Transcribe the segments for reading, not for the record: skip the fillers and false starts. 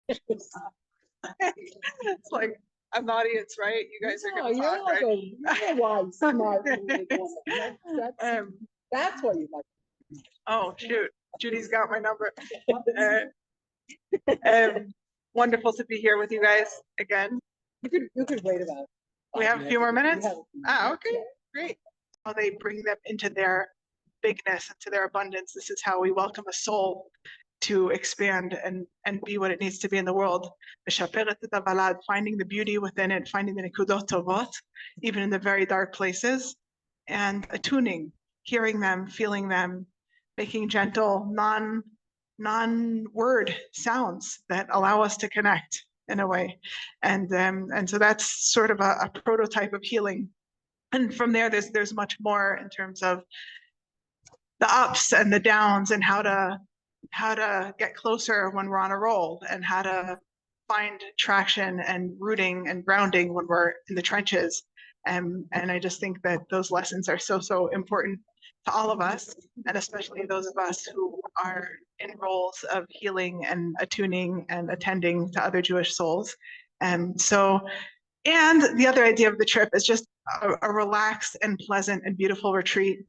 It's like I'm the audience, right? You guys are going to talk, like right? You're wise, smart woman. That's what you like. Oh, shoot. Judy's got my number. Wonderful to be here with you guys again. You could wait about. We have a few more minutes? Okay, great. How they bring them into their bigness, into their abundance. This is how we welcome a soul to expand and be what it needs to be in the world. Finding the beauty within it, finding the nekudot tovot, even in the very dark places, and attuning, hearing them, feeling them, making gentle, non-word sounds that allow us to connect in a way. And so that's sort of a prototype of healing. And from there, there's much more in terms of the ups and the downs and how to get closer when we're on a roll and how to find traction and rooting and grounding when we're in the trenches. And I just think that those lessons are so important to all of us, and especially those of us who are in roles of healing and attuning and attending to other Jewish souls. And the other idea of the trip is just a relaxed and pleasant and beautiful retreat.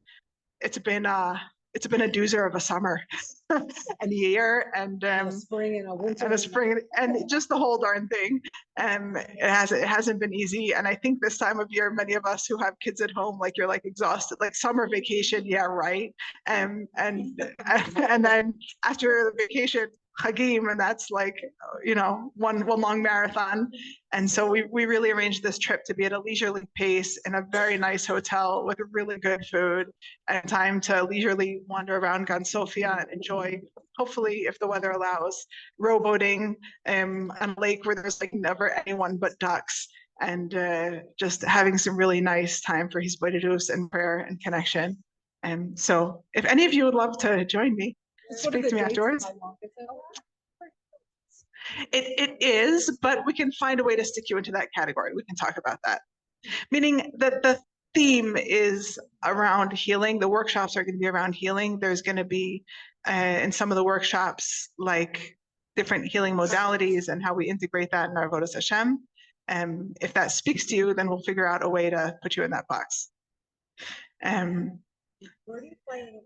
It's been a doozer of a summer and a year and a spring and a winter and just the whole darn thing. It hasn't been easy. And I think this time of year, many of us who have kids at home, like you're like exhausted, like summer vacation. Yeah, right. And then after the vacation, Hagim, and that's like, one long marathon. And so we really arranged this trip to be at a leisurely pace in a very nice hotel with really good food and time to leisurely wander around Gan Sofia and enjoy, hopefully, if the weather allows, rowboating on a lake where there's like never anyone but ducks, and just having some really nice time for hisbodedus and prayer and connection. And so if any of you would love to join me, speak to me afterwards. It is, but we can find a way to stick you into that category. We can talk about that. Meaning that the theme is around healing. The workshops are going to be around healing. There's going to be in some of the workshops like different healing modalities and how we integrate that in our Avodas Hashem. And if that speaks to you, then we'll figure out a way to put you in that box. Where do you play?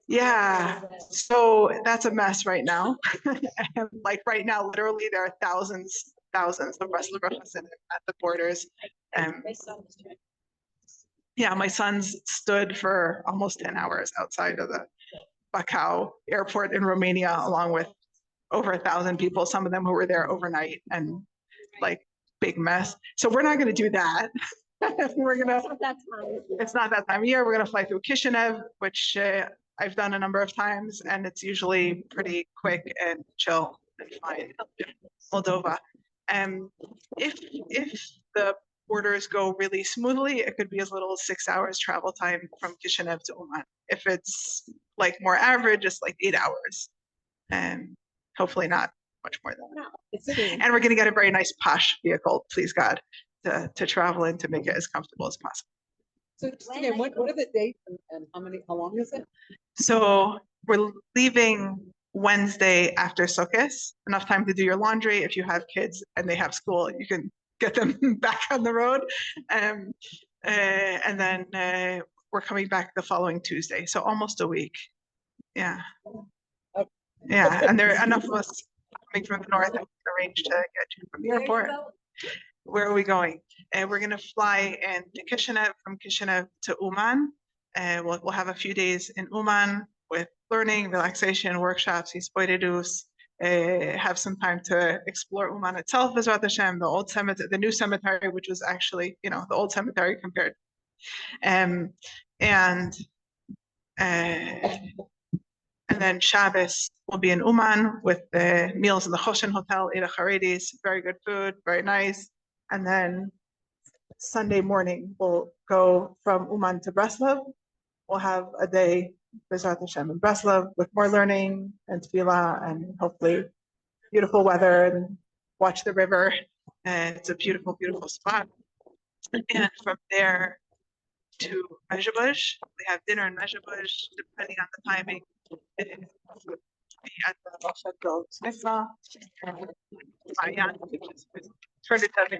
Yeah, so that's a mess right now. And like right now, literally there are thousands of wrestlers at the borders. Yeah, my sons stood for almost 10 hours outside of the Bacău airport in Romania, along with over 1,000 people, some of them who were there overnight, and like big mess. So we're not going to do that. It's not that time of year. We're going to fly through Kishinev, which I've done a number of times, and it's usually pretty quick and chill and fine. Moldova. If the borders go really smoothly, it could be as little as 6 hours travel time from Kishinev to Uman. If it's like more average, it's like 8 hours, and hopefully not much more than that. And we're going to get a very nice posh vehicle, please God, to travel in to make it as comfortable as possible. So again, what are the dates and how long is it? So we're leaving Wednesday after Sukkot, enough time to do your laundry. If you have kids and they have school, you can get them back on the road. And then we're coming back the following Tuesday. So almost a week. Yeah. Yeah. And there are enough of us coming from the north that we can arrange to get you from the airport. Where are we going? We're going to fly into Kishinev, from Kishinev to Uman. We'll have a few days in Uman with learning, relaxation, workshops, hisbodedus, have some time to explore Uman itself, Bezrat Hashem, the old cemetery, the new cemetery, which was actually, the old cemetery compared. And then Shabbos will be in Uman with the meals in the Choshen Hotel, Eida Charedis, very good food, very nice. And then Sunday morning, we'll go from Uman to Breslov. We'll have a day, Bezrat Hashem, in Breslov with more learning and tefillah and hopefully beautiful weather and watch the river. And it's a beautiful, beautiful spot. And from there to Mezhebush, we have dinner in Mezhebush, depending on the timing. at the Mitzvah, turned it to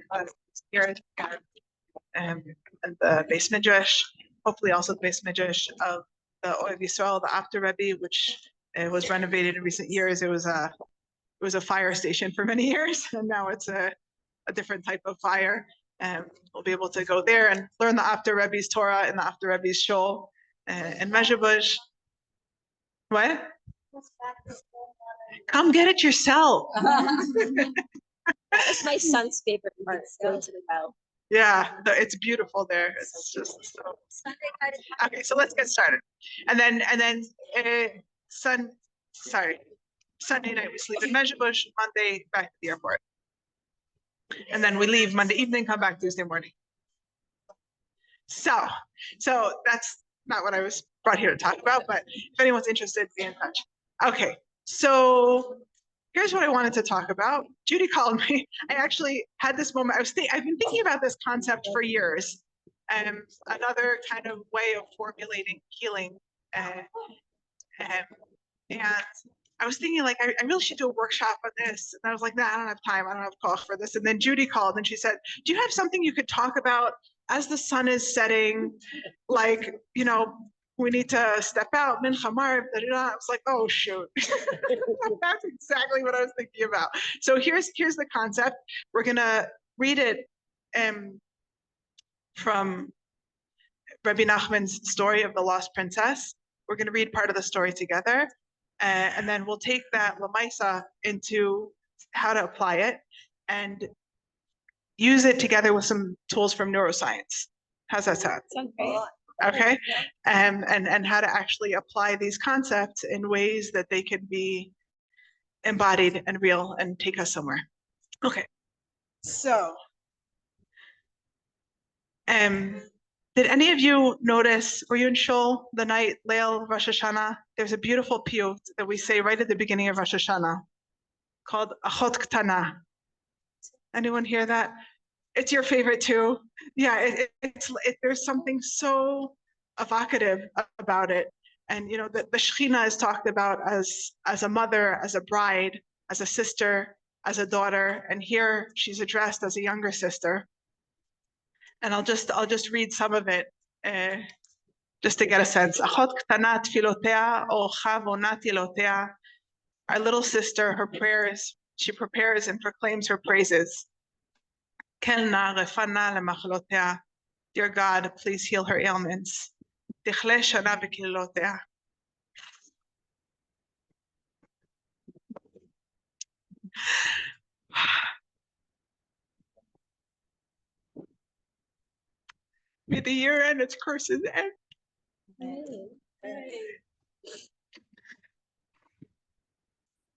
here and the Beit Medrash, hopefully also the Beit Medrash of the Ohev Yisrael, the After Rebbe, which was renovated in recent years. It was a fire station for many years, and now it's a different type of fire. And we'll be able to go there and learn the After Rebbe's Torah and the After Rebbe's Shul in Mezhebush. What? Come get it yourself. That's my son's favorite part, going to the well. Yeah, it's beautiful there. It's just so. Okay, so let's get started. And then Sunday night we sleep in Mezhebush, Monday back to the airport. And then we leave Monday evening, come back Tuesday morning. So that's not what I was brought here to talk about, but if anyone's interested, be in touch. Okay, so here's what I wanted to talk about. Judy called me. I actually had this moment. I've been thinking about this concept for years. Another kind of way of formulating healing. And I was thinking like, I really should do a workshop on this. And I was like, nah, I don't have time. I don't have call for this. And then Judy called and she said, do you have something you could talk about as the sun is setting? Like, we need to step out, mincha marv, I was like, oh shoot. That's exactly what I was thinking about. So here's the concept. We're gonna read it from Rabbi Nachman's story of the lost princess. We're gonna read part of the story together, and then we'll take that lamaisa into how to apply it and use it together with some tools from neuroscience. How's that sound? Sounds great. Okay, and how to actually apply these concepts in ways that they can be embodied and real and take us somewhere. Okay, so did any of you notice, were you in Shul the night Leil Rosh Hashanah? There's a beautiful piyut that we say right at the beginning of Rosh Hashanah called Achot Ktana. Anyone hear that? It's your favorite too. Yeah, there's something so evocative about it. And the Shekhinah is talked about as a mother, as a bride, as a sister, as a daughter, and here she's addressed as a younger sister. And I'll just read some of it just to get a sense. Achot ktana tfilotea orcha vona tilotea. Our little sister, her prayers, she prepares and proclaims her praises. Kelna refana lemachlotea. Dear God, please heal her ailments. Tichle shana v'kililotea. May the year and its curses end.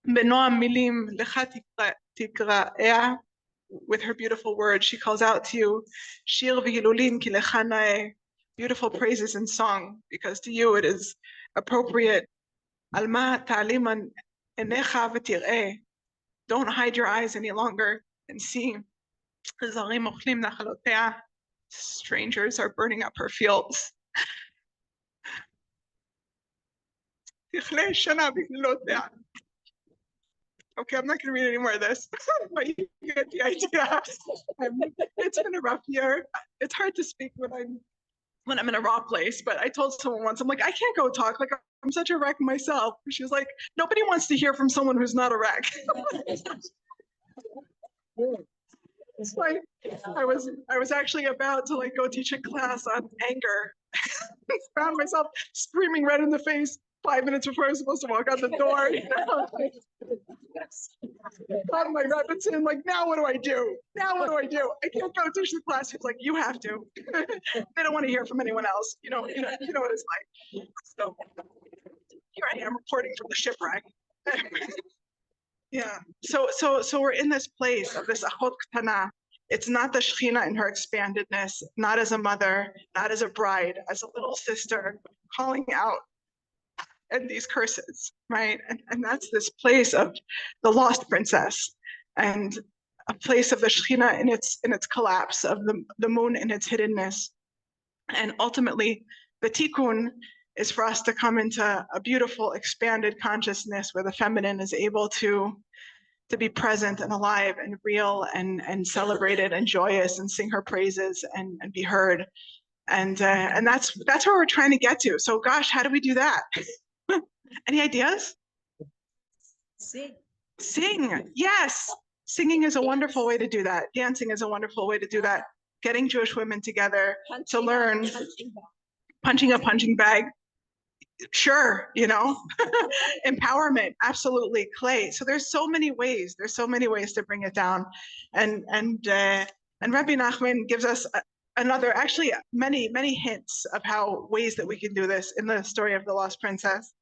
Benoam milim lecha tikra'ea. With her beautiful words, she calls out to you, Shir v'hilulim ki lecha na'eh. Beautiful praises and song, because to you it is appropriate. Alma ta'aliman enecha v'tir'eh. Don't hide your eyes any longer and see. Zarim ochlim nachalotea. Strangers are burning up her fields. Tichle shana v'hilulotea. Okay, I'm not going to read any more of this, but you get the idea. It's been a rough year. It's hard to speak when I'm in a raw place, but I told someone once, I'm like, I can't go talk. Like, I'm such a wreck myself. She was like, nobody wants to hear from someone who's not a wreck. It's like, I was actually about to go teach a class on anger. I found myself screaming right in the face 5 minutes before I was supposed to walk out the door. Caught my rabbits in, like, now what do I do? Now what do I do? I can't go teach the class. He's like, you have to. They don't want to hear from anyone else. You know what it's like. So here I am reporting from the shipwreck. Yeah. So we're in this place of this achot ktana. It's not the Shekhinah in her expandedness, not as a mother, not as a bride, as a little sister calling out and these curses, right? And that's this place of the lost princess and a place of the Shekhinah in its collapse, of the moon in its hiddenness. And ultimately, the tikkun is for us to come into a beautiful, expanded consciousness where the feminine is able to be present and alive and real and celebrated and joyous and sing her praises and be heard. And that's where we're trying to get to. So gosh, how do we do that? Any ideas? Sing. Yes. Singing is a wonderful way to do that. Dancing is a wonderful way to do that. Getting Jewish women together to learn. Punching a punching bag. Sure, empowerment, absolutely. Clay. So there's so many ways. There's so many ways to bring it down. And Rabbi Nachman gives us actually many hints of ways that we can do this in the story of the lost princess.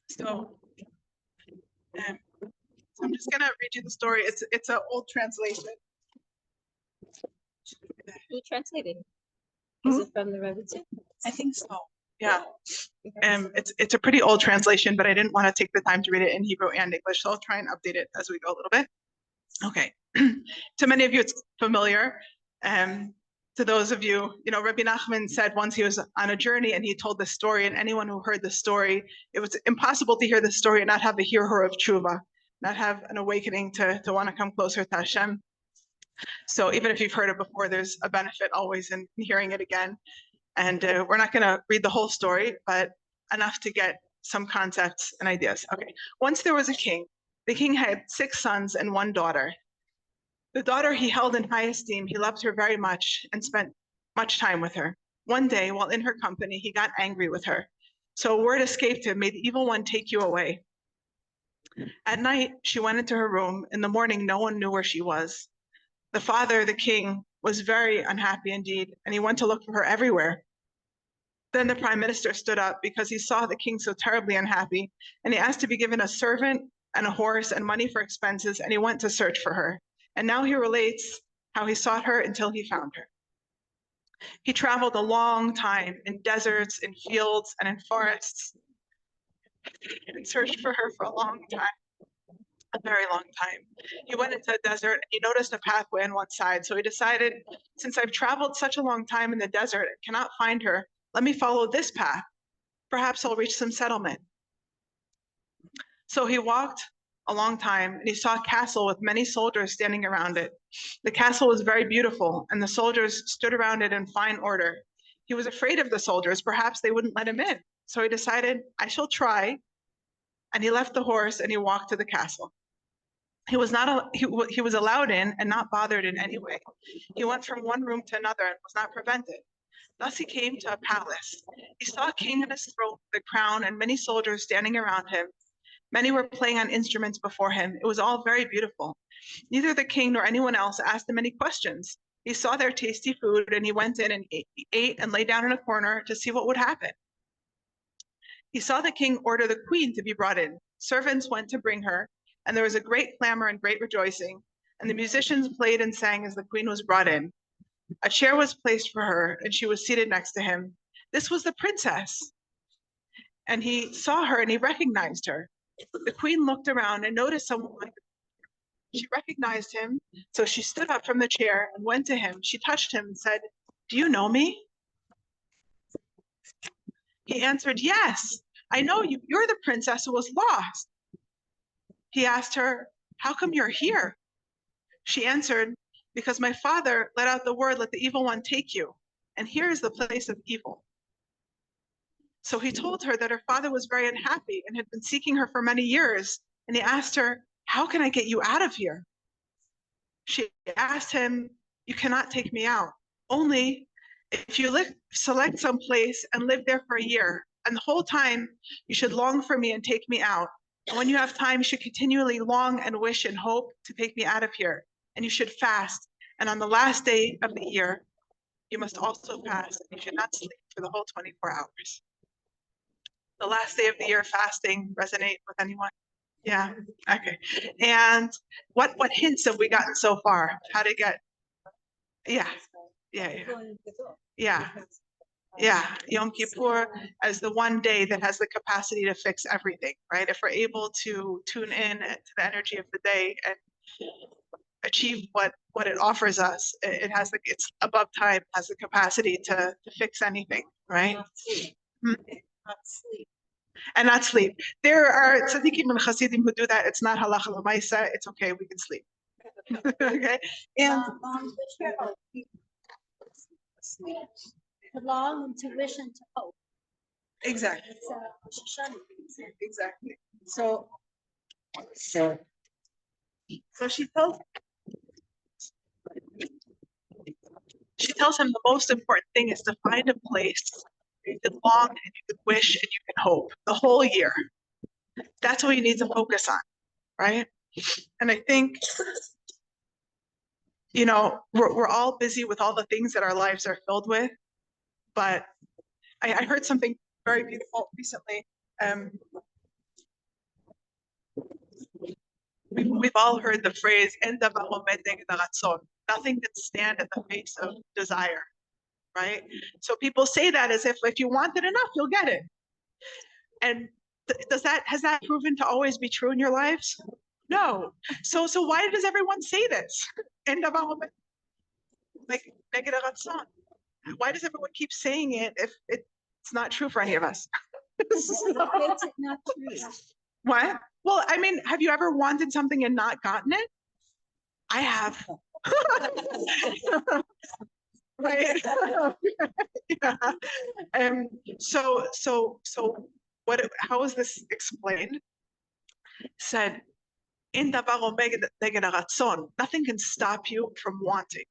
So I'm just gonna read you the story. It's an old translation. Who translated? Is it from the Rebbe too? I think so. Yeah. It's a pretty old translation, but I didn't want to take the time to read it in Hebrew and English, so I'll try and update it as we go a little bit. Okay. To many of you, it's familiar. To those of you, Rabbi Nachman said once he was on a journey and he told this story, and anyone who heard the story, it was impossible to hear the story and not have the hearer of tshuva, not have an awakening to want to come closer to Hashem. So even if you've heard it before, there's a benefit always in hearing it again. And we're not going to read the whole story, but enough to get some concepts and ideas. Okay. Once there was a king. The king had 6 sons and 1 daughter. The daughter he held in high esteem. He loved her very much and spent much time with her. One day, while in her company, he got angry with her. So a word escaped him, "May the evil one take you away." At night, she went into her room. In the morning, no one knew where she was. The father, the king, was very unhappy indeed, and he went to look for her everywhere. Then the prime minister stood up because he saw the king so terribly unhappy, and he asked to be given a servant and a horse and money for expenses, and he went to search for her. And now he relates how he sought her until he found her. He traveled a long time in deserts, in fields, and in forests, and searched for her for a long time, a very long time. He went into a desert, and he noticed a pathway on one side. So he decided, since I've traveled such a long time in the desert and cannot find her, let me follow this path. Perhaps I'll reach some settlement. So he walked a long time, and he saw a castle with many soldiers standing around it. The castle was very beautiful, and the soldiers stood around it in fine order. He was afraid of the soldiers. Perhaps they wouldn't let him in. So he decided, I shall try. And he left the horse and he walked to the castle. He was allowed in and not bothered in any way. He went from one room to another and was not prevented. Thus he came to a palace. He saw a king in his throne with a crown and many soldiers standing around him. Many were playing on instruments before him. It was all very beautiful. Neither the king nor anyone else asked him any questions. He saw their tasty food, and he went in and ate and lay down in a corner to see what would happen. He saw the king order the queen to be brought in. Servants went to bring her, and there was a great clamor and great rejoicing, and the musicians played and sang as the queen was brought in. A chair was placed for her, and she was seated next to him. This was the princess. And he saw her, and he recognized her. The queen looked around and noticed someone like her. She recognized him, so she stood up from the chair and went to him. She touched him and said, "Do you know me?" He answered, "Yes, I know you. You're the princess who was lost." He asked her, "How come you're here?" She answered, "Because my father let out the word, let the evil one take you. And here is the place of evil." So he told her that her father was very unhappy and had been seeking her for many years. And he asked her, "How can I get you out of here?" She asked him, "You cannot take me out. Only if you select some place and live there for a year. And the whole time you should long for me and take me out. And when you have time, you should continually long and wish and hope to take me out of here. And you should fast. And on the last day of the year, you must also fast. You should not sleep for the whole 24 hours. The last day of the year fasting resonate with anyone? Yeah, okay. And what hints have we gotten so far? How to get, yeah. Yom Kippur as the one day that has the capacity to fix everything, right? If we're able to tune in to the energy of the day and achieve what it offers us. It has it's above time, has the capacity to fix anything, right? Not sleep. Hmm. Not sleep. And not sleep. There are tzaddikim and chasidim who do that. It's not halacha l'maisa. It's okay. We can sleep. Okay. And The long intuition to hope. exactly. It's Exactly. So So she tells him the most important thing is to find a place where you can long and you can wish and you can hope the whole year. That's what you need to focus on, right? And I think, we're all busy with all the things that our lives are filled with, but I heard something very beautiful recently. We've all heard the phrase, "En davar omed neged haratzon." Nothing can stand in the face of desire, right? So people say that as if you want it enough, you'll get it. And has that proven to always be true in your lives? No. So why does everyone say this? En davar omed neged haratzon. Why does everyone keep saying it if it's not true for any of us? makes it not true. What? Well, I mean, have you ever wanted something and not gotten it? I have. Right. Yeah. So how is this explained? Said, in davar omed neged haratzon, nothing can stop you from wanting.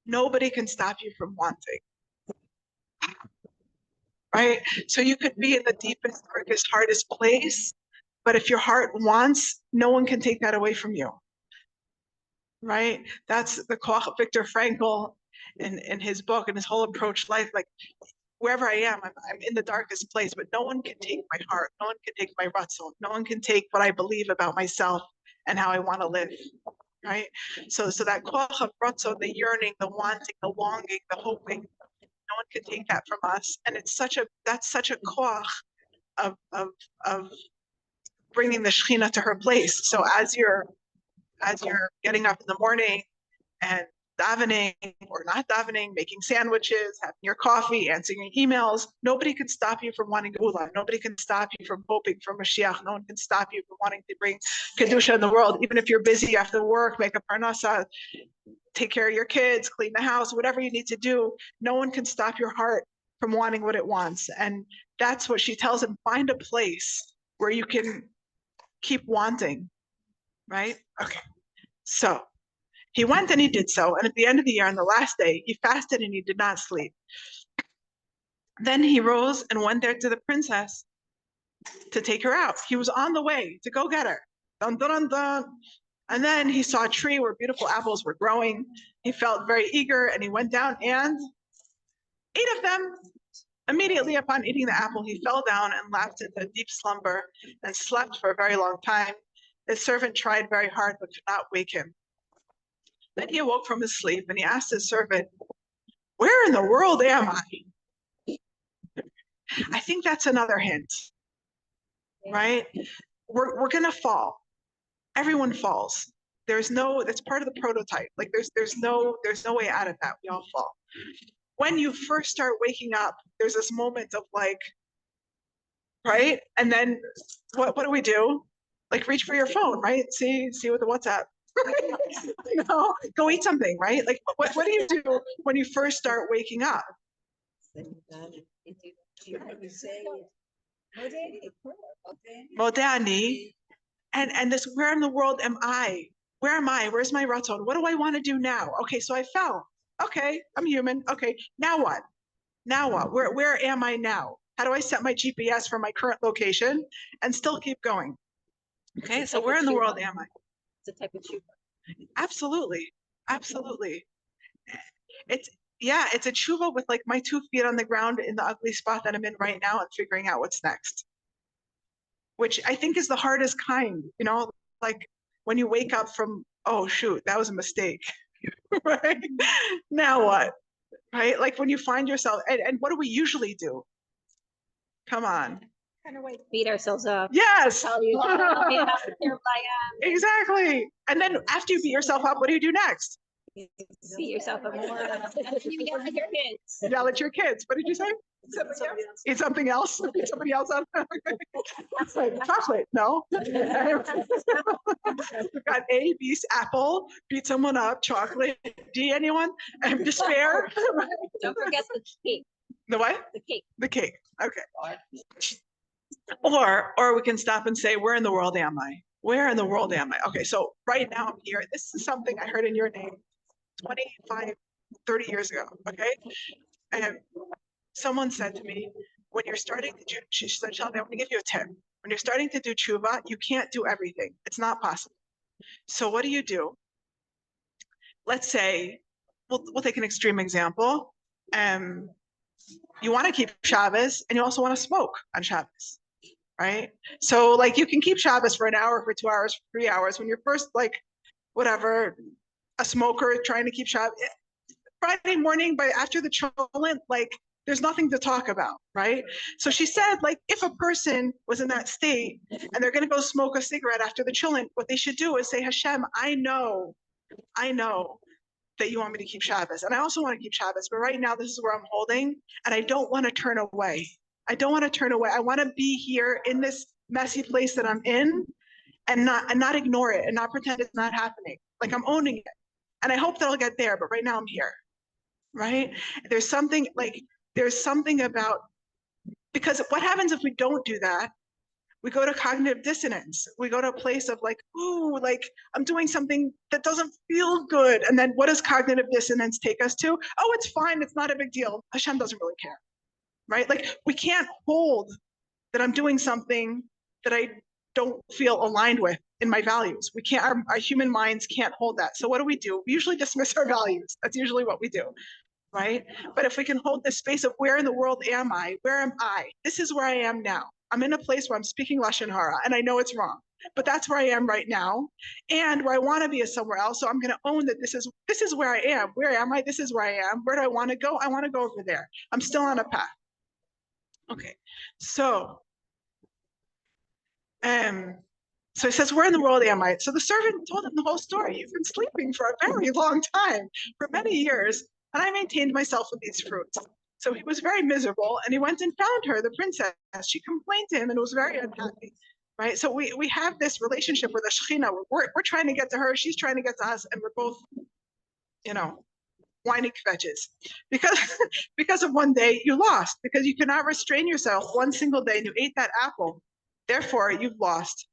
Nobody can stop you from wanting. Right? So you could be in the deepest, darkest, hardest place, but if your heart wants, no one can take that away from you. Right? That's the koach of Viktor Frankl in his book and his whole approach to life. Like, wherever I am, I'm in the darkest place, but no one can take my heart. No one can take my ratzon. No one can take what I believe about myself and how I want to live. Right? So that koach of ratzon, the yearning, the wanting, the longing, the hoping, no one can take that from us. And that's such a koach of bringing the Shekhinah to her place. So as you're getting up in the morning and davening or not davening, making sandwiches, having your coffee, answering your emails, nobody can stop you from wanting Geula. Nobody can stop you from hoping for Mashiach. No one can stop you from wanting to bring Kedusha in the world. Even if you're busy after work, make a parnasa, take care of your kids, clean the house, whatever you need to do, no one can stop your heart from wanting what it wants. And that's what she tells him, find a place where you can keep wanting, right? Okay. So he went and he did so. And at the end of the year, on the last day, he fasted and he did not sleep. Then he rose and went there to the princess to take her out. He was on the way to go get her. Dun, dun, dun, dun. And then he saw a tree where beautiful apples were growing. He felt very eager and he went down and ate of them. Immediately upon eating the apple, he fell down and lapsed into a deep slumber and slept for a very long time. His servant tried very hard but could not wake him. Then he awoke from his sleep and he asked his servant, "Where in the world am I?" I think that's another hint, right? We're gonna fall. Everyone falls. That's part of the prototype. Like there's no way out of that. We all fall. When you first start waking up, there's this moment of like, right? And then what do we do? Like reach for your phone, right? See what the WhatsApp. No, go eat something, right? Like what do you do when you first start waking up? Modani. And this, where in the world am I? Where am I? Where's my ratzon? What do I want to do now? Okay, so I fell. Okay, I'm human. Okay, now what? Now what? Where am I now? How do I set my GPS for my current location and still keep going? Okay, so where in the world am I? It's a type of tshuva. Absolutely. It's a tshuva with like my 2 feet on the ground in the ugly spot that I'm in right now and figuring out what's next. Which I think is the hardest kind, like when you wake up from, oh shoot, that was a mistake, right? Now what, right? Like when you find yourself, and what do we usually do? Come on, Kind of way to beat ourselves up. Yes. Tell you how terrible I am. Exactly. And then after you beat yourself up, what do you do next? Beat yourself up more. You yell at your kids. Yell at your kids. What did you say? Eat something else. Eat somebody else up. Chocolate. No. We've got A, B, apple, beat someone up, chocolate, D, anyone? And despair. Don't forget the cake. The what? The cake. The cake. Okay. Or we can stop and say, where in the world am I? Where in the world am I? Okay, so right now I'm here. This is something I heard in your name 25, 30 years ago, okay? And someone said to me, when you're starting to do, she said, Shalvi, I'm gonna give you a tip. When you're starting to do tshuva, you can't do everything. It's not possible. So what do? Let's say, we'll take an extreme example. You want to keep Shabbos and you also want to smoke on Shabbos, right? So like you can keep Shabbos for an hour, for 2 hours, for 3 hours. When you're first like, whatever, a smoker trying to keep Shabbos, Friday morning, but after the cholent, like there's nothing to talk about, right? So she said, like, if a person was in that state and they're going to go smoke a cigarette after the cholent, what they should do is say, Hashem, I know that you want me to keep Shabbos. And I also want to keep Shabbos, but right now this is where I'm holding and I don't want to turn away. I don't want to turn away. I want to be here in this messy place that I'm in and not ignore it and not pretend it's not happening. Like I'm owning it. And I hope that I'll get there, but right now I'm here, right? There's something about, because what happens if we don't do that? We go to cognitive dissonance. We go to a place of like, ooh, like I'm doing something that doesn't feel good. And then what does cognitive dissonance take us to? Oh, it's fine. It's not a big deal. Hashem doesn't really care, right? Like we can't hold that I'm doing something that I don't feel aligned with in my values. We can't, our human minds can't hold that. So what do? We usually dismiss our values. That's usually what we do, right? But if we can hold this space of where in the world am I? Where am I? This is where I am now. I'm in a place where I'm speaking Lashon Hara and I know it's wrong, but that's where I am right now. And where I want to be is somewhere else. So I'm going to own that this is where I am. Where am I? This is where I am. Where do I want to go? I want to go over there. I'm still on a path. Okay. So he says, where in the world am I? So the servant told him the whole story. You've been sleeping for a very long time, for many years, and I maintained myself with these fruits. So he was very miserable, and he went and found her, the princess. She complained to him and was very unhappy, right? So we have this relationship with the Shekhinah. We're trying to get to her, she's trying to get to us, and we're both, whiny kvetches. Because of one day you lost, because you cannot restrain yourself one single day and you ate that apple. Therefore, you've lost.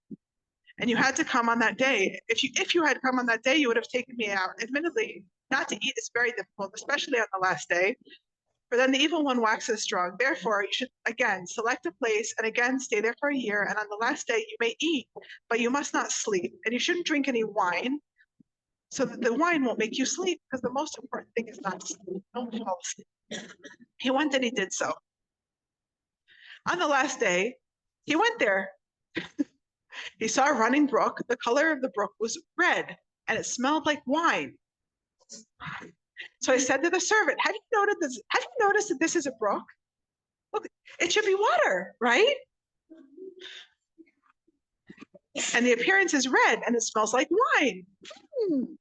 And you had to come on that day. If you had come on that day, you would have taken me out. Admittedly, not to eat is very difficult, especially on the last day. For then the evil one waxes strong. Therefore, you should again select a place and again stay there for a year. And on the last day, you may eat, but you must not sleep. And you shouldn't drink any wine, so that the wine won't make you sleep, because the most important thing is not to sleep. Don't fall asleep. He went and he did so. On the last day, he went there. He saw a running brook. The color of the brook was red, and it smelled like wine. So I said to the servant, have you noticed that this is a brook? Look, it should be water, right? And the appearance is red, and it smells like wine. And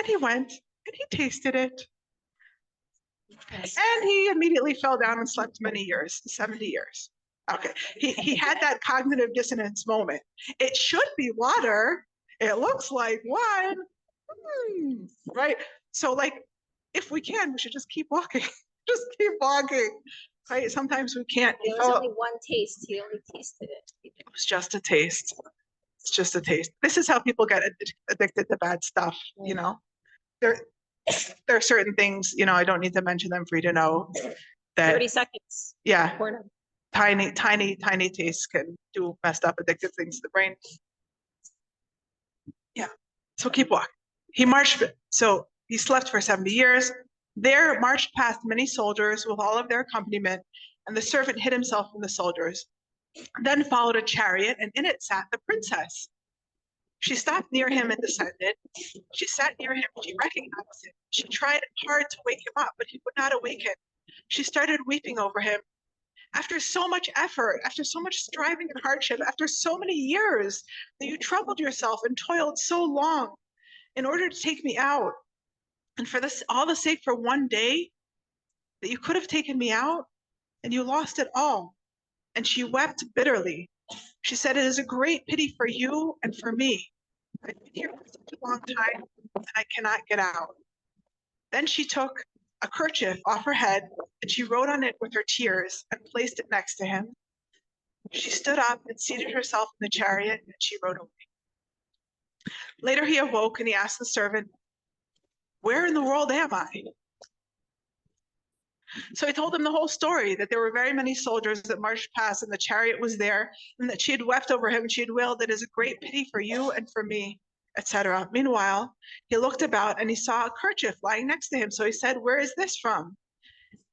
he went, and he tasted it. And he immediately fell down and slept many years, 70 years. Okay, he had that cognitive dissonance moment. It should be water. It looks like wine, right? So like, if we can, we should just keep walking. Just keep walking, right? Sometimes we can't. There was only one taste. He only tasted it. It was just a taste. It's just a taste. This is how people get addicted to bad stuff, There are certain things, I don't need to mention them for you to know that 30 seconds. Yeah. Porno. Tiny tastes can do messed up addictive things to the brain. Yeah. So keep walking. So he slept for 70 years. There marched past many soldiers with all of their accompaniment, and the servant hid himself from the soldiers. Then followed a chariot, and in it sat the princess. She stopped near him and descended. She sat near him. She recognized him. She tried hard to wake him up, but he would not awaken. She started weeping over him. After so much effort, after so much striving and hardship, after so many years that you troubled yourself and toiled so long in order to take me out, and for this, all the sake for one day that you could have taken me out, and you lost it all. And she wept bitterly. She said, it is a great pity for you and for me. I've been here for such a long time, and I cannot get out. Then she took a kerchief off her head, and she wrote on it with her tears and placed it next to him. She stood up and seated herself in the chariot, and she rode away. Later he awoke and he asked the servant, where in the world am I? So he told him the whole story, that there were very many soldiers that marched past and the chariot was there, and that she had wept over him and she had wailed, it is a great pity for you and for me, etc. Meanwhile, he looked about and he saw a kerchief lying next to him. So he said, where is this from?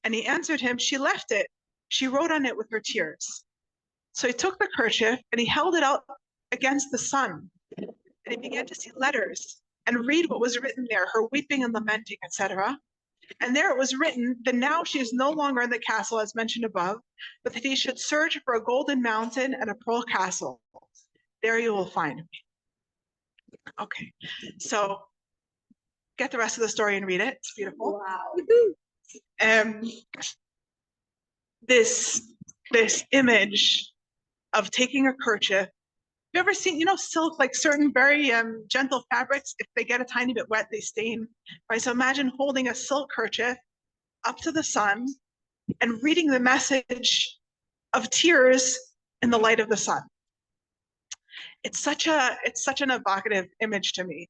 And he answered him, she left it. She wrote on it with her tears. So he took the kerchief and he held it out against the sun. And he began to see letters and read what was written there, her weeping and lamenting, etc. And there it was written that now she is no longer in the castle as mentioned above, but that he should search for a golden mountain and a pearl castle. There you will find me. Okay, so get the rest of the story and read it. It's beautiful. Wow. This image of taking a kerchief. You ever seen, silk, like certain very gentle fabrics, if they get a tiny bit wet, they stain, right? So imagine holding a silk kerchief up to the sun and reading the message of tears in the light of the sun. It's such an evocative image to me.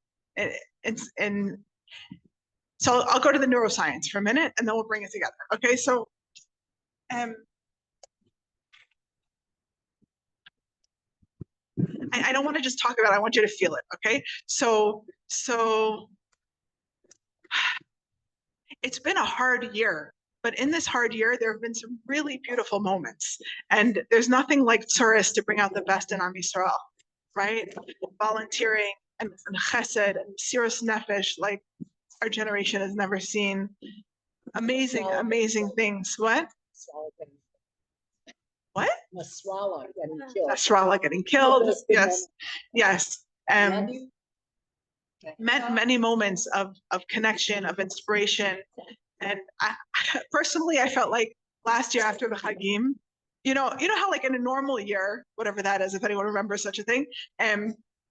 So I'll go to the neuroscience for a minute and then we'll bring it together. Okay, so I don't want to just talk about it, I want you to feel it, okay? So it's been a hard year, but in this hard year, there have been some really beautiful moments. And there's nothing like tzuris to bring out the best in Am Yisrael, right? Volunteering and chesed and Sirens nefesh, like our generation has never seen. Amazing things. What? What? Nasrallah getting killed. Nasrallah getting killed. Yes. Many moments of connection, of inspiration. And personally, I felt like last year after the Hagim, you know how like in a normal year, whatever that is, if anyone remembers such a thing,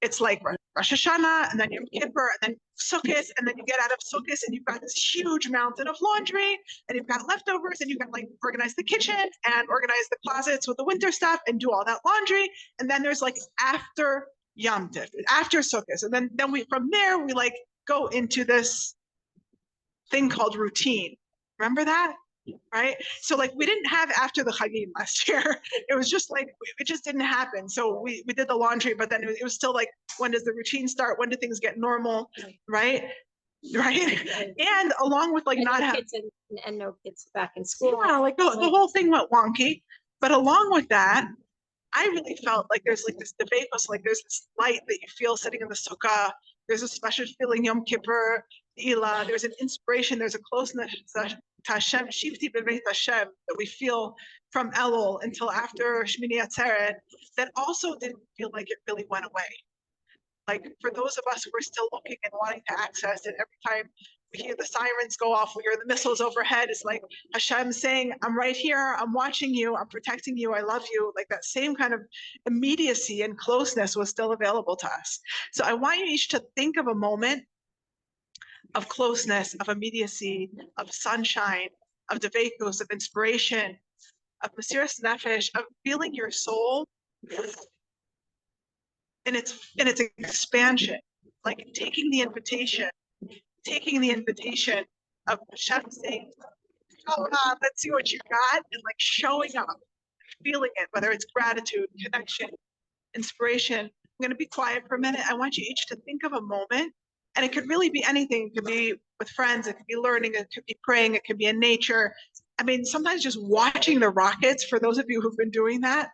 it's like Rosh Hashanah, and then Yom Kippur, and then Sukkot, and then you get out of Sukkot, and you've got this huge mountain of laundry, and you've got leftovers, and you've got like organize the kitchen and organize the closets with the winter stuff, and do all that laundry, and then there's like after Yom Tif, after Sukkot, and then we from there we like go into this thing called routine. Remember that? Right? So like we didn't have after the Chagim last year. It was just like, it just didn't happen. So we did the laundry, but then it was still like, when does the routine start? When do things get normal? Right? And along with like not having kids and no kids back in school. Yeah, like the whole thing went wonky. But along with that, I really felt like there's like this debate, like there's this light that you feel sitting in the sukkah. There's a special feeling Yom Kippur, Ila. There's an inspiration. There's a closeness to Hashem, Shivti B'Beit Hashem, that we feel from Elul until after Shmini Atzeret. That also didn't feel like it really went away. Like for those of us who are still looking and wanting to access it, every time we hear the sirens go off, we hear the missiles overhead, it's like Hashem saying, I'm right here, I'm watching you, I'm protecting you, I love you. Like that same kind of immediacy and closeness was still available to us. So I want you each to think of a moment of closeness, of immediacy, of sunshine, of devekus, of inspiration, of Mesiras Nefesh, of feeling your soul in its expansion, like taking the invitation of Hashem saying, "Oh God, let's see what you got," and like showing up, feeling it, whether it's gratitude, connection, inspiration. I'm going to be quiet for a minute. I want you each to think of a moment, and it could really be anything. It could be with friends, it could be learning, it could be praying, it could be in nature. I mean, sometimes just watching the rockets, for those of you who've been doing that,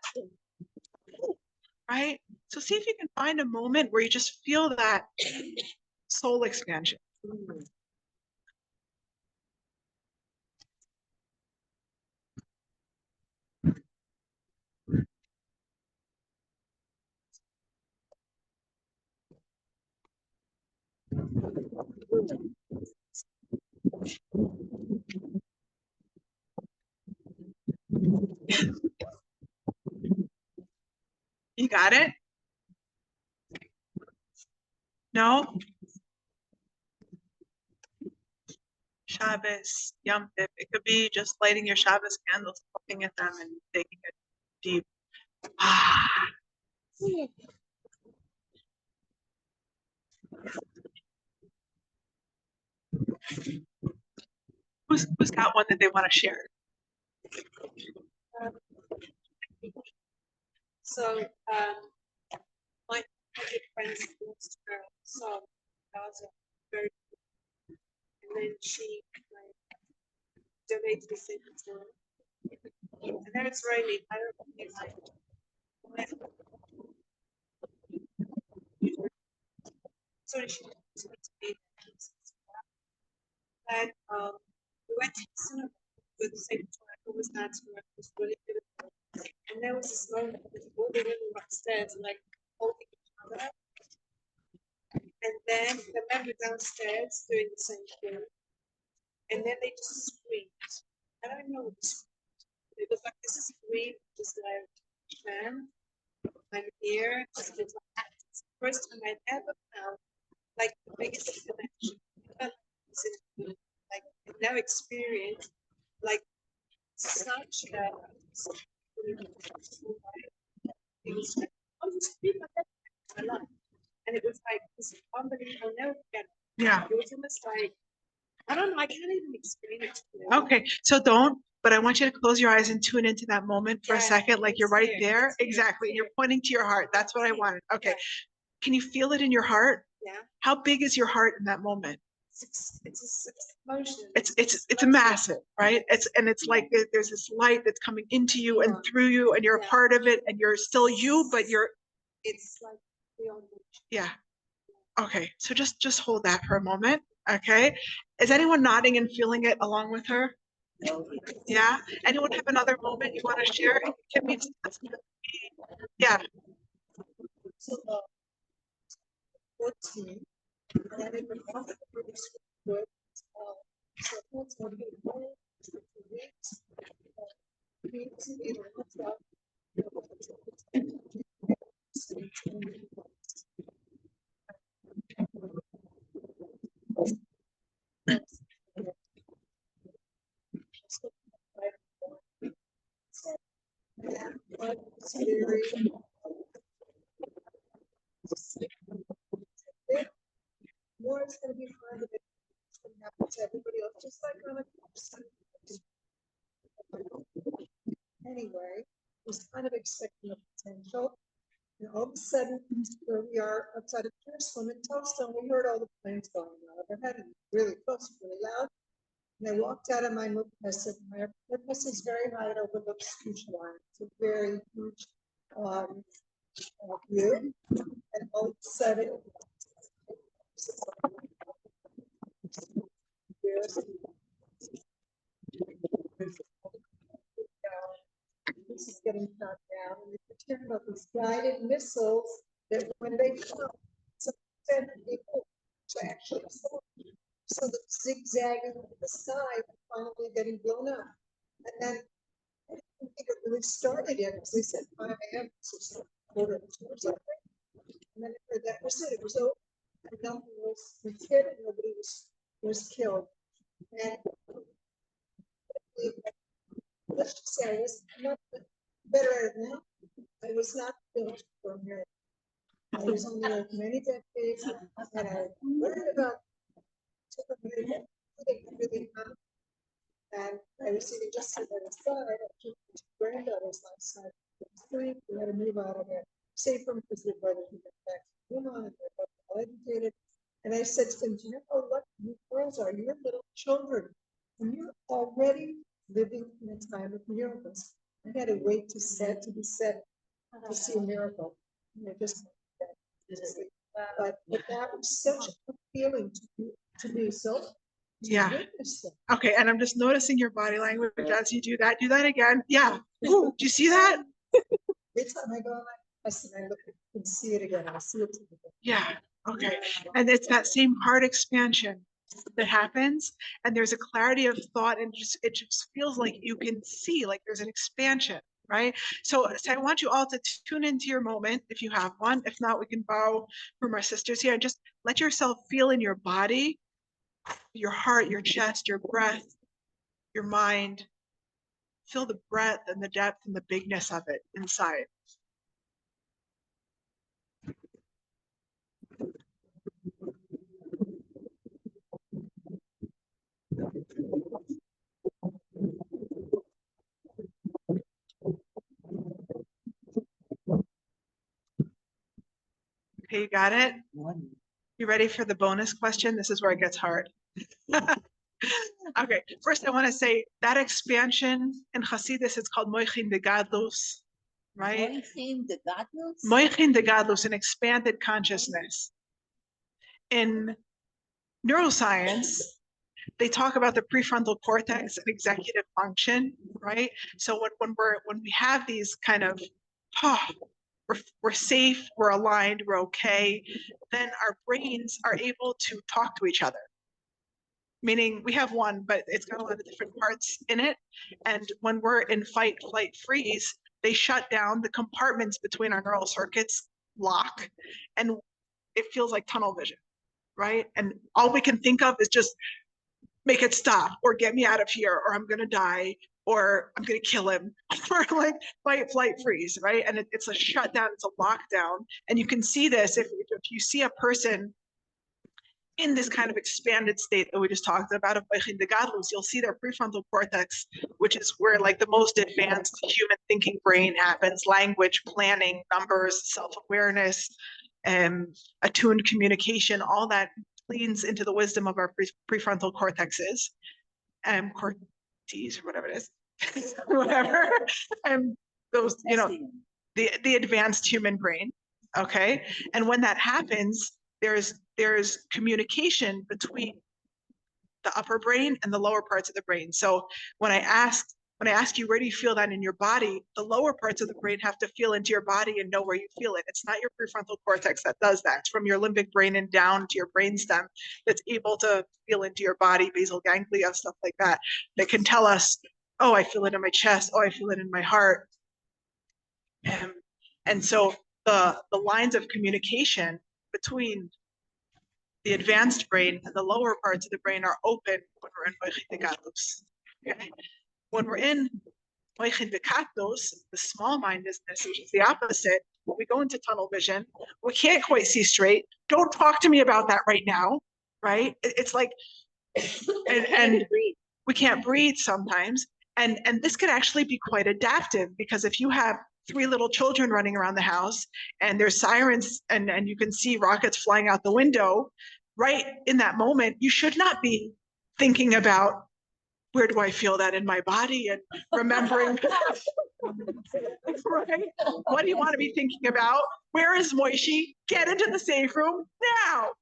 right? So see if you can find a moment where you just feel that soul expansion. You got it? No? Shabbos, Yom Tov. It could be just lighting your Shabbos candles, looking at them and taking a deep Who's got one that they want to share? So, my good friends lost her son, Gaza, very, and then she donated the same to her. And then it's raining. I don't know if so she to me. And we went to the cinema with the same time. It was not to it was really beautiful. And there was this moment with all the women upstairs, like holding each other. And then the men were downstairs doing the same thing. And then they just screamed. I don't know what it was like. This scream, just like, man, I'm here. Just it's like, it's the first time I'd ever felt like the biggest connection. Like I've never experienced like such a. It was like, oh, just feel like that in my life. And it was like this unbelievable. I'll never forget it. Yeah. It was almost like, I don't know, I can't even explain it to you. Okay, so don't, but I want you to close your eyes and tune into that moment for a Yeah, second, like you're it's right here, there. it's here, Exactly. it's You're here. pointing to your heart. That's what I wanted. Okay. Yeah. Can you feel it in your heart? Yeah. How big is your heart in that moment? It's emotion. It's a massive, right? It's like there's this light that's coming into you and through you, and you're a Yeah. part of it, and you're still you, but you're It's like beyond. yeah. Okay, so just hold that for a moment. Okay. Is anyone nodding and feeling it along with her? Yeah. Anyone have another moment you want to share? Give me yeah. So, 14, and then it was also pretty good. So that's what we did. Weeks, you know, what's up? More is going to be fun than it's going to happen to everybody else, just like on a course. Anyway, was kind of expecting the potential. And all of a sudden, where we are outside of Jerusalem in Toastone, we heard all the planes going on overhead and really close, really loud. And I walked out of my Muknesset. My Muknesset is very high, it overlooks huge line. It's a very huge view. And all of a sudden, this is getting shot down. And they're talking about these guided missiles that when they come, some people actually so the zigzagging to the side finally getting blown up. And then I didn't think it really started yet because they said 5 a.m. So it's like quarter to 2 or something. And then I heard that was it. It was over. And no one was hit and nobody was killed. And let's just say I was not better than that. I was not built for a miracle. I was on the earth many decades and I learned about really and I was sitting just on the other side. I took my two granddaughters last night. We had to move out of there, save them because their brothers were back to Vermont and they're both well educated. And I said to them, do you know how lucky you girls are? You're little children. And you're already living in a time of miracles. I had to wait to be set to see a miracle. And I just but that was such a feeling to be so. Yeah. Okay, and I'm just noticing your body language as you do that. Do that again. Yeah. Ooh, do you see that? Every time I go on my I look and see it again. I see it again. Yeah. Okay, and it's that same heart expansion that happens, and there's a clarity of thought, and it just feels like you can see, like there's an expansion, right? So I want you all to tune into your moment if you have one. If not, we can borrow from our sisters here and just let yourself feel in your body, your heart, your chest, your breath, your mind. Feel the breadth and the depth and the bigness of it inside. Okay, you got it? You ready for the bonus question? This is where it gets hard. Okay, first I want to say that expansion in Hasidus, it's called Moichin de Gadlus, right? Moichin de Gadlus, an expanded consciousness. In neuroscience, they talk about the prefrontal cortex and executive function, right? So when we have these kind of, we're safe, we're aligned, we're okay, then our brains are able to talk to each other. Meaning we have one, but it's got a lot of different parts in it. And when we're in fight, flight, freeze, they shut down the compartments between our neural circuits, lock, and it feels like tunnel vision, right? And all we can think of is just make it stop, or get me out of here, or I'm gonna die, or I'm gonna kill him, or like fight, flight, freeze, right? And it's a shutdown, it's a lockdown. And you can see this if you see a person in this kind of expanded state that we just talked about of Moichin de Gadlus, you'll see their prefrontal cortex, which is where like the most advanced human thinking brain happens, language, planning, numbers, self-awareness, attuned communication, all that leans into the wisdom of our prefrontal cortexes, cortes, or whatever it is, whatever, and those, you know, the advanced human brain, okay? And when that happens, there's communication between the upper brain and the lower parts of the brain. So when I ask you, where do you feel that in your body? The lower parts of the brain have to feel into your body and know where you feel it. It's not your prefrontal cortex that does that. It's from your limbic brain and down to your brainstem that's able to feel into your body, basal ganglia, stuff like that, that can tell us, oh, I feel it in my chest. Oh, I feel it in my heart. And so the lines of communication between the advanced brain and the lower parts of the brain are open when we're in Moichin de Gadlus. Okay? When we're in Moichin de Gadlus, the small-mindedness, which is the opposite, when we go into tunnel vision, we can't quite see straight. Don't talk to me about that right now, right? It's like, and we can't breathe sometimes. And this could actually be quite adaptive, because if you have 3 little children running around the house and there's sirens and you can see rockets flying out the window, right in that moment, you should not be thinking about, where do I feel that in my body, and remembering, right? What do you want to be thinking about? Where is Moishi? Get into the safe room now.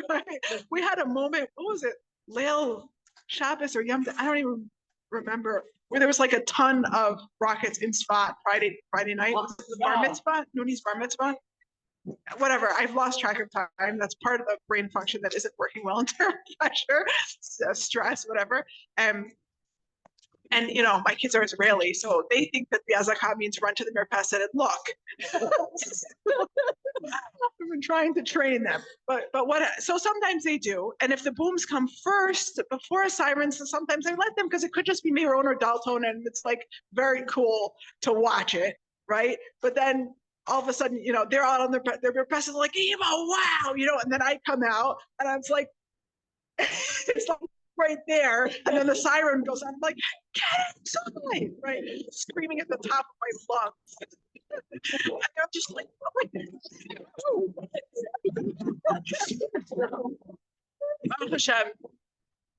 Right? We had a moment, what was it? Leil Shabbos or Yom, I don't even remember, where there was like a ton of rockets in Tzfat Friday night. Was it the bar mitzvah? Nooni's bar mitzvah? Whatever, I've lost track of time. That's part of the brain function that isn't working well in terms of pressure, stress, whatever. And you know, my kids are Israeli, so they think that the azaka means run to the mirpaset and look. I've been trying to train them, but what? So sometimes they do, and if the booms come first before a siren, so sometimes I let them, because it could just be Meron or Dalton, and it's like very cool to watch it, right? But then all of a sudden, you know, they're out on their mirpaset like, wow, you know, and then I come out and I was like, it's like right there, and then the siren goes on. I'm like, get inside, right? Screaming at the top of my lungs. And I'm just like, oh Hashem,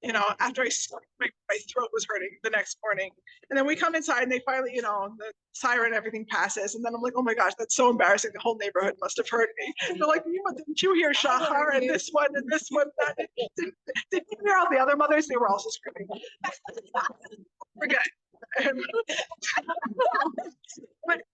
you know, after my throat was hurting the next morning. And then we come inside and they finally, you know, the siren, everything passes. And then I'm like, oh my gosh, that's so embarrassing. The whole neighborhood must have heard me. And they're like, didn't you hear Shahar and this one and this one? Didn't you hear all the other mothers? They were also screaming. We're good.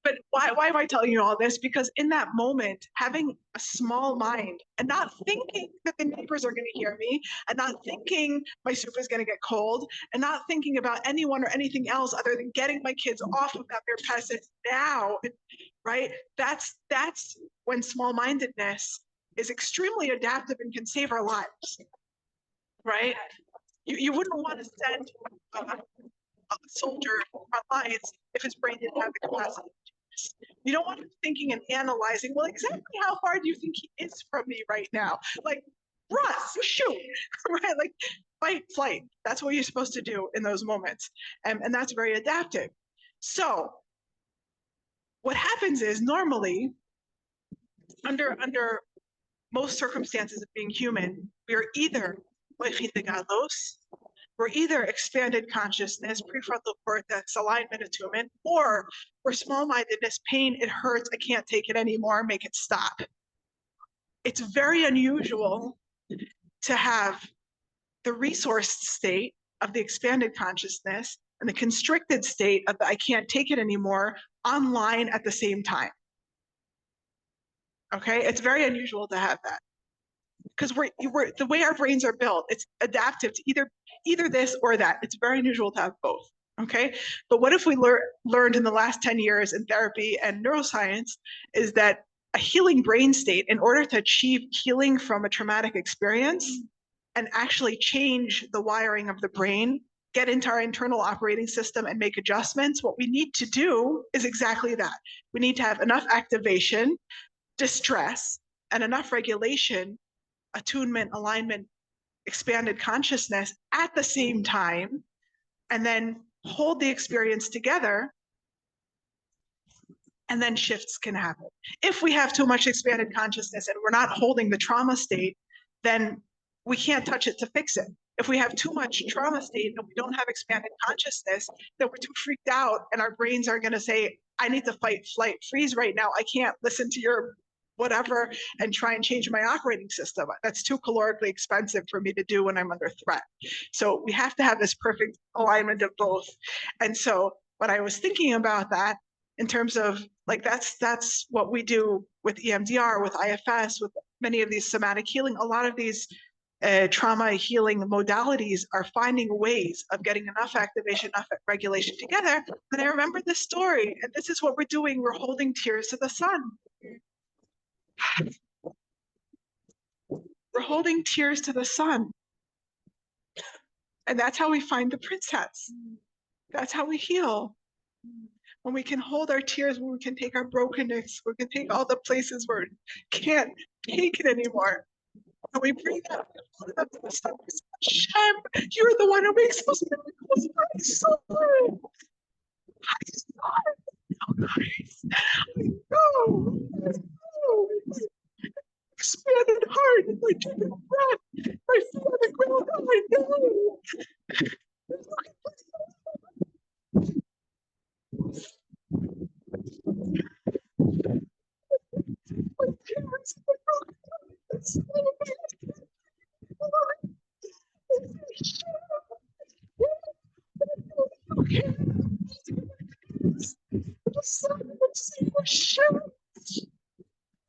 But why am I telling you all this? Because in that moment, having a small mind and not thinking that the neighbors are going to hear me, and not thinking my soup is going to get cold, and not thinking about anyone or anything else other than getting my kids off of that mere passage now, right? That's when small-mindedness is extremely adaptive and can save our lives, right? You wouldn't want to send a soldier front lines if his brain didn't have the capacity. You don't want him thinking and analyzing, well, exactly how far do you think he is from me right now? Like, run, shoot, right? Like, fight, flight. That's what you're supposed to do in those moments. And that's very adaptive. So what happens is normally, under most circumstances of being human, we are either we're either expanded consciousness, prefrontal cortex, alignment, attunement, or we're small-mindedness, pain, it hurts, I can't take it anymore, make it stop. It's very unusual to have the resourced state of the expanded consciousness and the constricted state of the I can't take it anymore online at the same time. Okay, it's very unusual to have that. Because we're the way our brains are built, it's adaptive to either this or that. It's very unusual to have both. Okay, but what if we learned in the last 10 years in therapy and neuroscience is that a healing brain state, in order to achieve healing from a traumatic experience and actually change the wiring of the brain, get into our internal operating system and make adjustments, what we need to do is exactly that. We need to have enough activation, distress, and enough regulation, attunement, alignment, expanded consciousness at the same time, and then hold the experience together, and then shifts can happen. If we have too much expanded consciousness and we're not holding the trauma state, then we can't touch it to fix it. If we have too much trauma state and we don't have expanded consciousness, then we're too freaked out and our brains are going to say, I need to fight, flight, freeze right now. I can't listen to your whatever and try and change my operating system. That's too calorically expensive for me to do when I'm under threat. So we have to have this perfect alignment of both. And so when I was thinking about that, in terms of like, that's what we do with EMDR, with IFS, with many of these somatic healing, a lot of these trauma healing modalities are finding ways of getting enough activation, enough regulation together. And I remember this story, and this is what we're doing. We're holding tears to the sun. We're holding tears to the sun. And that's how we find the princess. That's how we heal. When we can hold our tears, when we can take our brokenness, we can take all the places where we can't take it anymore. And we bring that up to the sun. Hashem, you're the one who makes those miracles. I saw it. I saw it. Oh, nice. I know. I know. Expanded heart, my deep breath, my feet on the ground. I know. My parents are broken. It's so bad. Okay. The sun would see my shadows.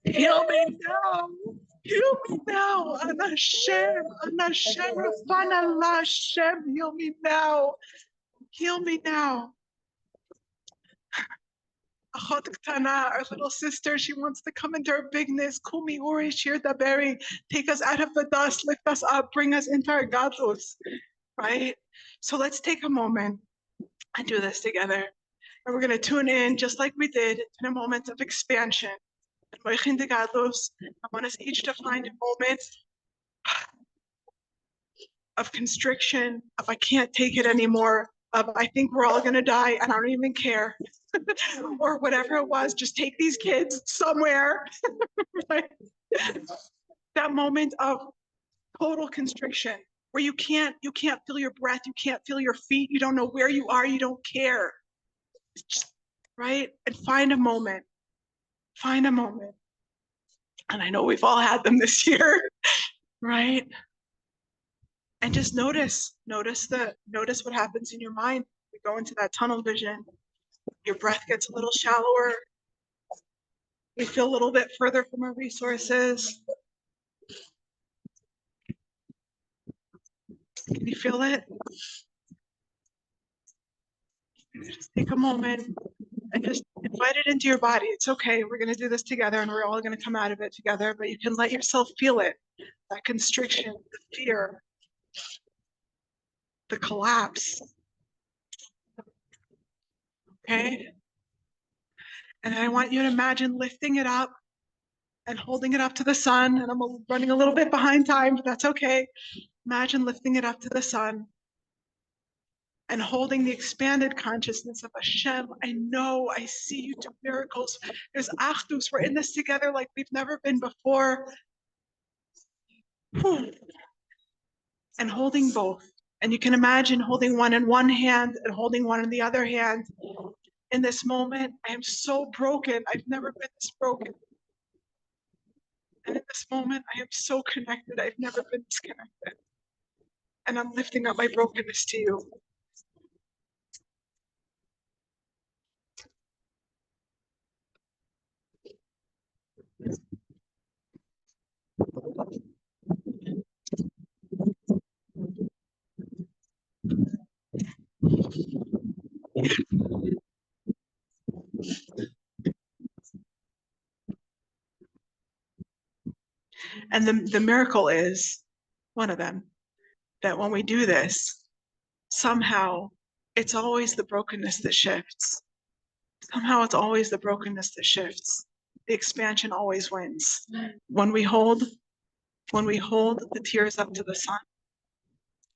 Heal me now. Heal me now. Anashem. Anashem. Rafana la Hashem. Heal me now. Heal me now. Achot Ktana, our little sister, she wants to come into our bigness. Kumi Uri Shir Daberi. Take us out of the dust, lift us up, bring us into our gadlus. Right? So let's take a moment and do this together. And we're going to tune in just like we did in a moment of expansion. I want us each to find a moment of constriction, of I can't take it anymore, of I think we're all going to die and I don't even care. Or whatever it was, just take these kids somewhere. Right? That moment of total constriction where you can't feel your breath, you can't feel your feet, you don't know where you are, you don't care. Just, right? And find a moment. Find a moment. And I know we've all had them this year, right? And just notice what happens in your mind. We go into that tunnel vision. Your breath gets a little shallower. We feel a little bit further from our resources. Can you feel it? Just take a moment and just invite it into your body. It's okay. We're going to do this together and we're all going to come out of it together, but you can let yourself feel it. That constriction, the fear, the collapse. Okay? And I want you to imagine lifting it up and holding it up to the sun. And I'm running a little bit behind time, but that's okay. Imagine lifting it up to the sun and holding the expanded consciousness of Hashem. I know, I see you do miracles. There's achdus. We're in this together like we've never been before. Whew. And holding both. And you can imagine holding one in one hand and holding one in the other hand. In this moment, I am so broken. I've never been this broken. And in this moment, I am so connected. I've never been disconnected. And I'm lifting up my brokenness to you. And the miracle is, one of them, that when we do this, somehow it's always the brokenness that shifts. Somehow it's always the brokenness that shifts. The expansion always wins. When we hold the tears up to the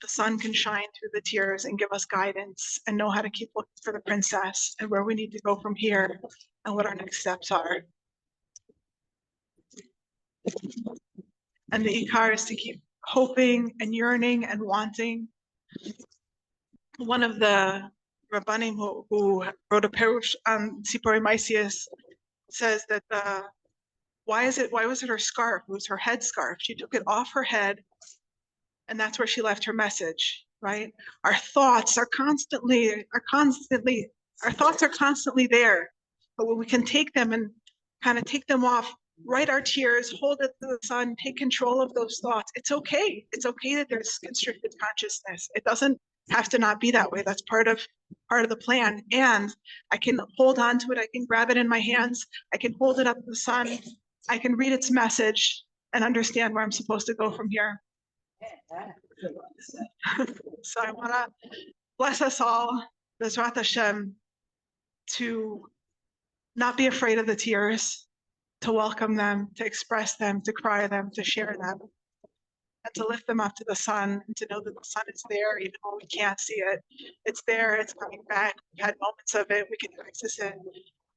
sun can shine through the tears and give us guidance and know how to keep looking for the princess and where we need to go from here and what our next steps are. And the ikar is to keep hoping and yearning and wanting. One of the Rabbanim who wrote a perush on Tzipori Maisius says that why was it her scarf? It was her head scarf. She took it off her head, and that's where she left her message, right? Our thoughts are constantly there, but when we can take them and kind of take them off, write our tears, hold it to the sun, take control of those thoughts. It's okay. It's okay that there's constricted consciousness. It doesn't have to not be that way. That's part of the plan. And I can hold on to it. I can grab it in my hands. I can hold it up to the sun. I can read its message and understand where I'm supposed to go from here. So I want to bless us all, Bezrat Hashem, to not be afraid of the tears, to welcome them, to express them, to cry them, to share them, and to lift them up to the sun, and to know that the sun is there even though we can't see it. It's there, it's coming back. We had moments of it, we can access it.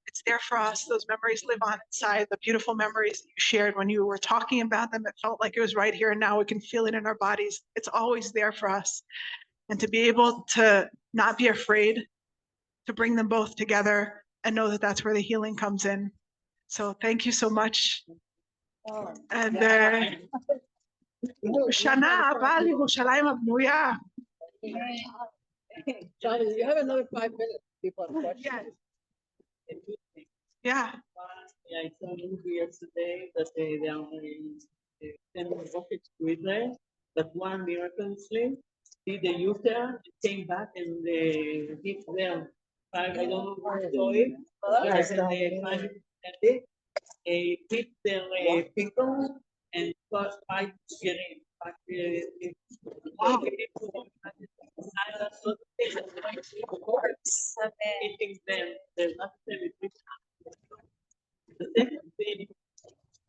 It's there for us. Those memories live on inside. The beautiful memories that you shared when you were talking about them, it felt like it was right here and now. We can feel it in our bodies. It's always there for us. And to be able to not be afraid, to bring them both together and know that that's where the healing comes in. So thank you so much. And Shana Abba Yerushalayim Abnuya. Johnny, you have another 5 minutes before the question. Yeah. Yeah. I saw a movie yesterday that they are sending rockets to Israel, but one miraculously did a U-turn, came back and hit them. I don't know who saw it. Yes, and they hit their people and caused 5 Sirens. Hitting them, there's nothing the second thing,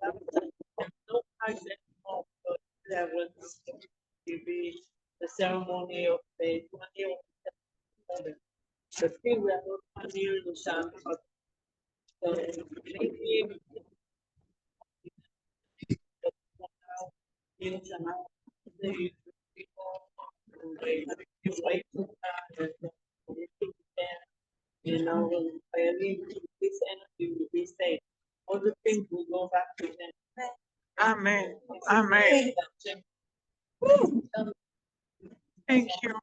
no price anymore, but there was to be the ceremony of the 1 year of the but still we are not 1 year in the sun. So maybe in Shana, the people they wait you know, I need this energy will be safe. All the things will go back to them. Amen. Amen. Thank you.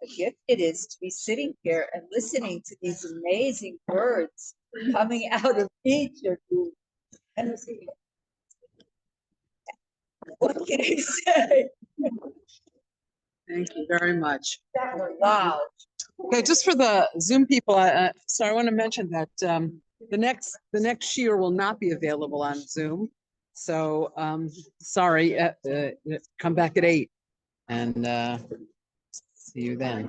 a gift it is to be sitting here and listening to these amazing words coming out of each of you. And what can I say? Thank you very much. Wow. Okay, just for the Zoom people, so I want to mention that the next year will not be available on Zoom. So sorry, come back at 8 and see you then.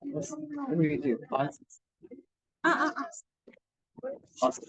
What do we do? Pause. Pause.